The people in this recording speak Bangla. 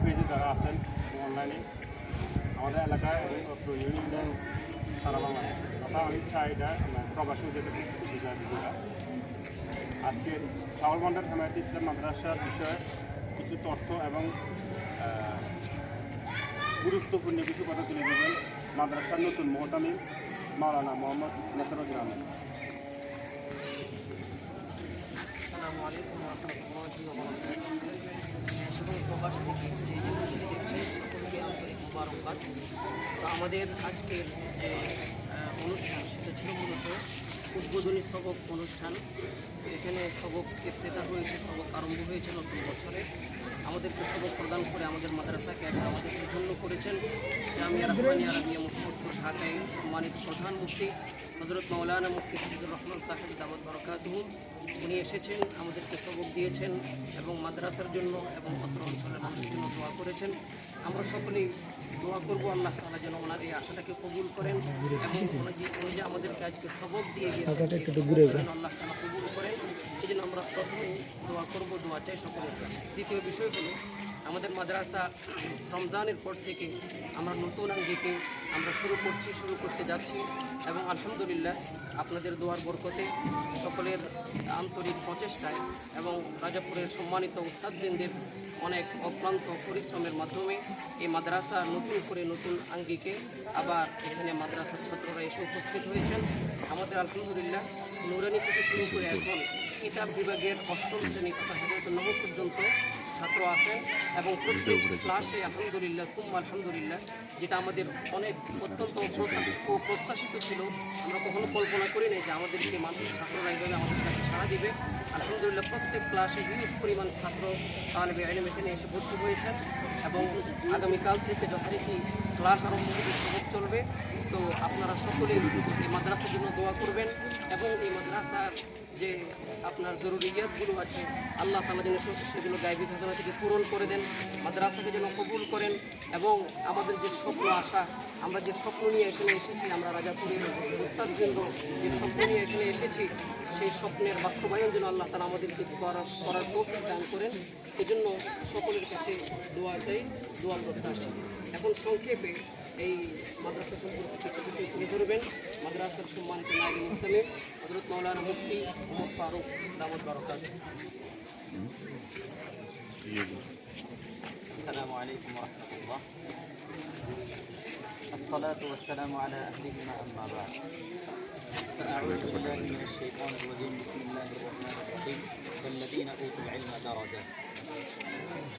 পেজে যারা আছেন অনলাইনে আমাদের এলাকায় এবং ইউনিয়ন সারা বাংলায় কথা অনেক চাহিদা প্রবাসী যেতে ভিডিওটা আজকের ছাগলবন্ডার হেমায়েত ইসলাম মাদ্রাসার বিষয়ে কিছু তথ্য এবং গুরুত্বপূর্ণ কিছু কথা তুলে দেবেন মাদ্রাসার নতুন মোহতামিম মাওলানা মোহাম্মদ নাসিরুদ্দিন আহমেদ। আসসালামু আলাইকুম ওয়া রাহমাতুল্লাহি ওয়া বারাকাতুহু। প্রবাস থেকে যে জিনিসটি দেখছেন সকলকে আন্তরিক মোবারকবাদ। তো আমাদের আজকের যে অনুষ্ঠান সেটা ছিল মূলত উদ্বোধনী সবক অনুষ্ঠান। এখানে সবক ইফতেতাহ হয়েছে, সবক আরম্ভ হয়েছে নতুন বছরে। আমাদেরকে সবক প্রদান করে আমাদের মাদ্রাসাকে আমাদের ধন্য করেছেন জামিয়া রাহমানিয়া আরাবিয়া মুফতি ঢাকায় সম্মানিত প্রধান মুফতি হযরত মাওলানা মুফতি হাফিজুর রহমান সাহেব দাওয়াত বারাকাতুহু। উনি এসেছেন, আমাদেরকে সবক দিয়েছেন এবং মাদ্রাসার জন্য এবং অত্র অঞ্চলের মানুষের জন্য দোয়া করেছেন। আমরা সকলেই দোয়া করবো আল্লাহ তাআলা যেন ওনার এই আশাটাকে কবুল করেন এবং উনি যে আমাদেরকে আজকে সবক দিয়ে গিয়েছেন আল্লাহ তাআলা কবুল করেন। এই জন্য আমরা প্রথমেই দোয়া করবো, দোয়া চাই সকলের কাছে। দ্বিতীয় বিষয় হলো আমাদের মাদ্রাসা রমজানের পর থেকে আমরা নতুন আঙ্গিকে আমরা শুরু করতে যাচ্ছি এবং আলহামদুলিল্লাহ আপনাদের দোয়ার বরকতে সকলের আন্তরিক প্রচেষ্টায় এবং রাজাপুরের সম্মানিত উস্তাদবৃন্দের অনেক অক্লান্ত পরিশ্রমের মাধ্যমে এই মাদ্রাসা নতুন করে নতুন আঙ্গিকে আবার এখানে মাদ্রাসার ছাত্ররা এসে উপস্থিত হয়েছেন। আমাদের আলহামদুলিল্লাহ নুরানি থেকে শুরু করে এখন কিতাব বিভাগের অষ্টম শ্রেণী তথা হেদায়েতুন নবী পর্যন্ত ছাত্র আছেন এবং প্রত্যেক ক্লাসে আলহামদুলিল্লাহ আলহামদুলিল্লাহ যেটা আমাদের অনেক অত্যন্ত প্রত্যাশিত ছিল। আমরা কখনো কল্পনা করি নাই যে আমাদেরকে মানুষ ছাত্ররা এইভাবে আমাদের কাছে ছাড়া দিবে। আলহামদুলিল্লাহ প্রত্যেক ক্লাসে হিউজ পরিমাণ ছাত্র তালেবে ইলম এখানে এসে ভর্তি হয়েছেন এবং আগামীকাল থেকে যথারীতি ক্লাস আরম্ভ থেকে সবক চলবে। তো আপনারা সকলে এই মাদ্রাসার জন্য দোয়া করবেন এবং এই মাদ্রাসার যে আপনার জরুরিয়াতগুলো আছে আল্লাহ তাআলা যেন সেগুলো গায়বী খাজানা থেকে পূরণ করে দেন, মাদ্রাসাকে যেন কবুল করেন এবং আমাদের যে স্বপ্ন আশা, আমরা যে স্বপ্ন নিয়ে এখানে এসেছি, আমরা রাজাপুরের উস্তাদবৃন্দ যে স্বপ্ন নিয়ে এখানে এসেছি সেই স্বপ্নের বাস্তবায়ন যেন আল্লাহ তাআলা আমাদেরকে করার তৌফিক দান করেন। এজন্য সকলের কাছে দোয়া চাই, দোয়া প্রত্যাশী। এখন সংক্ষেপে এই মাদ্রাসা সম্পর্কে কিছু বিষয় তুলে ধরবেন মাদ্রাসার সম্মানিত নায়েবে মুহতামিম হযরত মাওলানা মুফতি ওমর ফারুক দাওয়াত বারাকাতুহু। السلام عليكم ورحمة الله. الصلاة والسلام على أهلهما أما بعد. فأعوذ بالله من الشيطان الرجيم. بسم الله الرحمن الرحيم. والذين أوتوا العلم درجات.